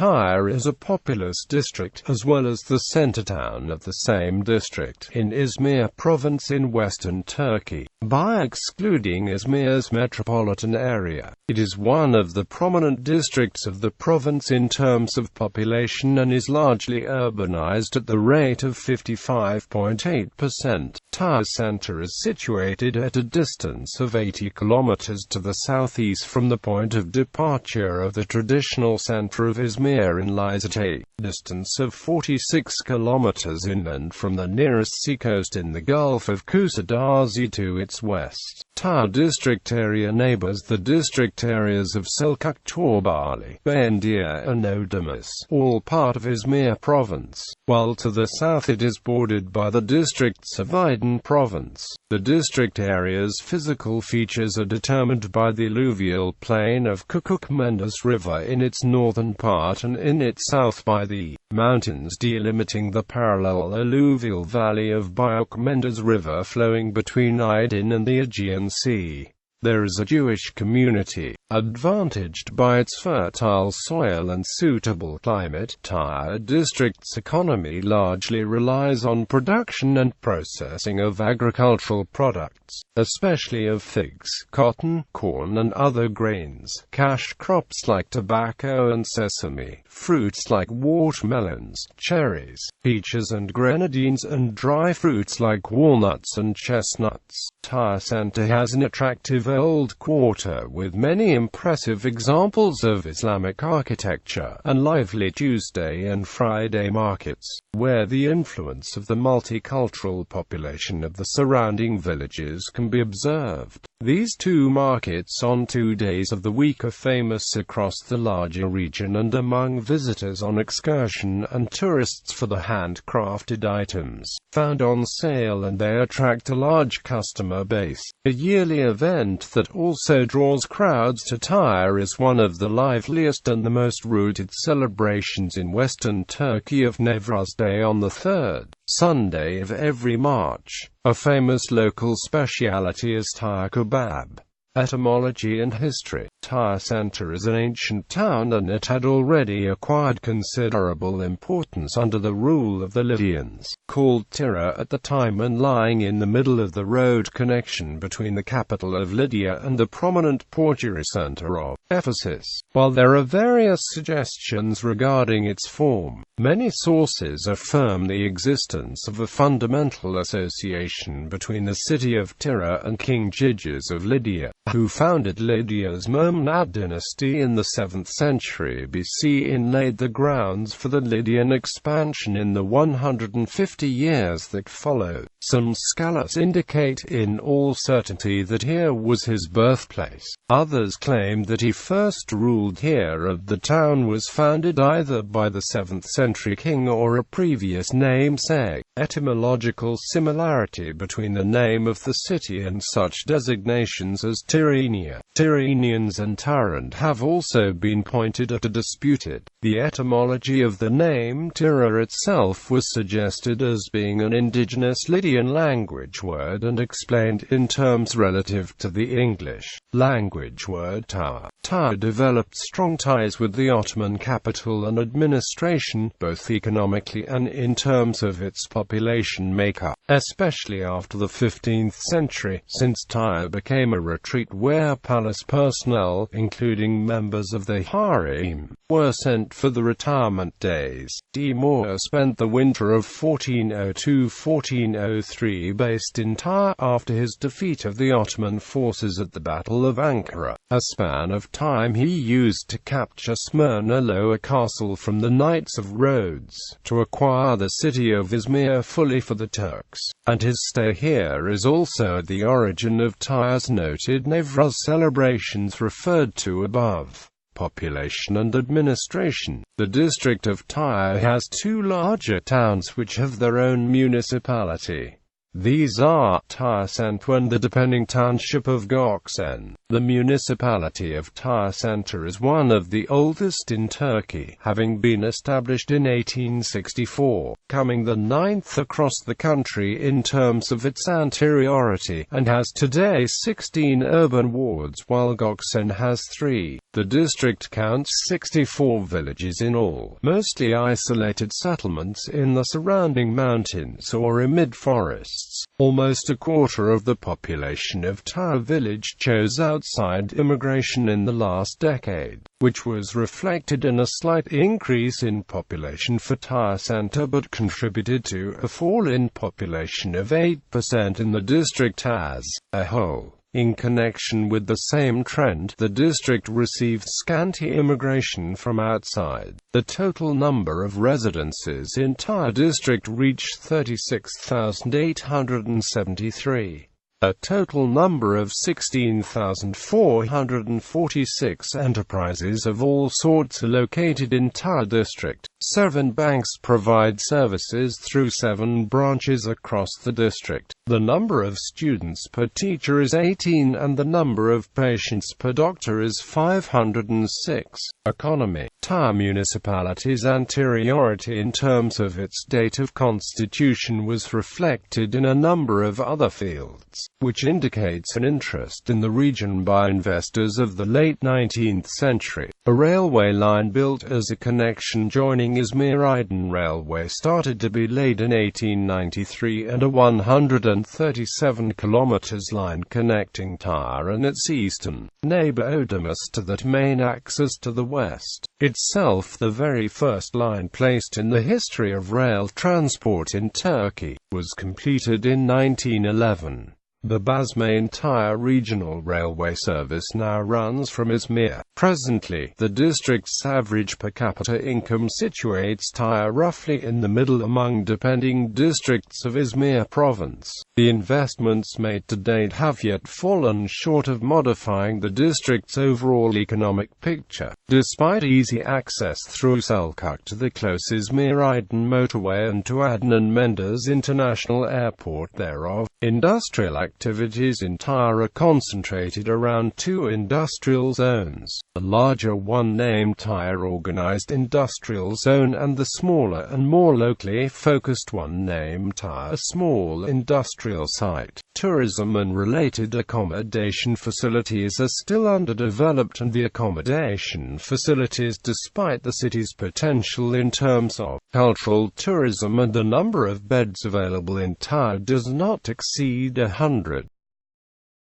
Tire is a populous district, as well as the centre town of the same district, in Izmir Province in western Turkey. By excluding Izmir's metropolitan area, it is one of the prominent districts of the province in terms of population and is largely urbanized at the rate of 55.8%. Tire Center is situated at a distance of 80 kilometers to the southeast from the point of departure of the traditional center of Izmir and lies at a distance of 46 kilometers inland from the nearest seacoast in the Gulf of Kuşadası to its west. Tire district area neighbors the district areas of Selçuk Torbalı, Bayındır and Ödemiş, all part of Izmir Province, while to the south it is bordered by the districts of Aydın Province. The district area's physical features are determined by the alluvial plain of Mendes River in its northern part and in its south by the mountains delimiting the parallel alluvial valley of Mendes River flowing between Aydın and the Aegean Sea. There is a Jewish community, advantaged by its fertile soil and suitable climate. Tire district's economy largely relies on production and processing of agricultural products, especially of figs, cotton, corn and other grains, cash crops like tobacco and sesame, fruits like watermelons, cherries, peaches and grenadines, and dry fruits like walnuts and chestnuts. Tire Center has an attractive old quarter with many impressive examples of Islamic architecture, and lively Tuesday and Friday markets, where the influence of the multicultural population of the surrounding villages can be observed. These two markets on 2 days of the week are famous across the larger region and among visitors on excursion and tourists for the handcrafted items found on sale, and they attract a large customer base. A yearly event that also draws crowds to Tire is one of the liveliest and the most rooted celebrations in western Turkey of Nevruz Day on the third Sunday of every March. A famous local speciality is Tire kebab. Etymology and history. Tire Center is an ancient town and it had already acquired considerable importance under the rule of the Lydians, called Tire at the time and lying in the middle of the road connection between the capital of Lydia and the prominent portuary center of Ephesus. While there are various suggestions regarding its form, many sources affirm the existence of a fundamental association between the city of Tire and King Giges of Lydia, who founded Lydia's Mermnad dynasty in the 7th century BC and laid the grounds for the Lydian expansion in the 150 years that followed. Some scholars indicate in all certainty that here was his birthplace. Others claim that he first ruled here, and the town was founded either by the 7th century king or a previous namesake. Etymological similarity between the name of the city and such designations as Tyrrhenia, Tyrrhenians and Tyrant have also been pointed at or disputed. The etymology of the name Tire itself was suggested as being an indigenous Lydian language word and explained in terms relative to the English language word Tire. Tire developed strong ties with the Ottoman capital and administration, both economically and in terms of its population makeup, especially after the 15th century, since Tire became a retreat where palace personnel, including members of the harem, were sent for the retirement days. Timur spent the winter of 1402–1403 based in Tire after his defeat of the Ottoman forces at the Battle of Ankara, a span of time he used to capture Smyrna, a castle from the Knights of Rhodes, to acquire the city of Izmir fully for the Turks, and his stay here is also at the origin of Tire's noted Nevruz celebrations referred to above. Population and administration. The district of Tire has two larger towns which have their own municipality. These are Tire Center and the depending township of Gökçen. The municipality of Tire Center is one of the oldest in Turkey, having been established in 1864, coming the ninth across the country in terms of its anteriority, and has today 16 urban wards while Gökçen has 3. The district counts 64 villages in all, mostly isolated settlements in the surrounding mountains or amid forests. Almost a quarter of the population of Tire village chose outside immigration in the last decade, which was reflected in a slight increase in population for Tire Center but contributed to a fall in population of 8% in the district as a whole. In connection with the same trend, the district received scanty immigration from outside. The total number of residences in Tire district reached 36,873. A total number of 16,446 enterprises of all sorts are located in Tire district. 7 banks provide services through 7 branches across the district. The number of students per teacher is 18 and the number of patients per doctor is 506. Economy. Tire municipality's anteriority in terms of its date of constitution was reflected in a number of other fields, which indicates an interest in the region by investors of the late 19th century. A railway line built as a connection joining Izmir Aydın Railway started to be laid in 1893, and a 137 km line connecting Tire and its eastern neighbor Ödemiş to that main axis to the west. Itself the very first line placed in the history of rail transport in Turkey, was completed in 1911. The Bazmain-Tire regional railway service now runs from Izmir. Presently, the district's average per capita income situates Tire roughly in the middle among depending districts of Izmir Province. The investments made to date have yet fallen short of modifying the district's overall economic picture. Despite easy access through Selçuk to the close Izmir-Aydın motorway and to Adnan Menderes International Airport thereof, industrial activities in Tire are concentrated around 2 industrial zones. The larger one named Tire Organized Industrial Zone and the smaller and more locally focused one named Tire Small Industrial Site. Tourism and related accommodation facilities are still underdeveloped, and the accommodation facilities, despite the city's potential in terms of cultural tourism and the number of beds available in Tire, does not exceed 100.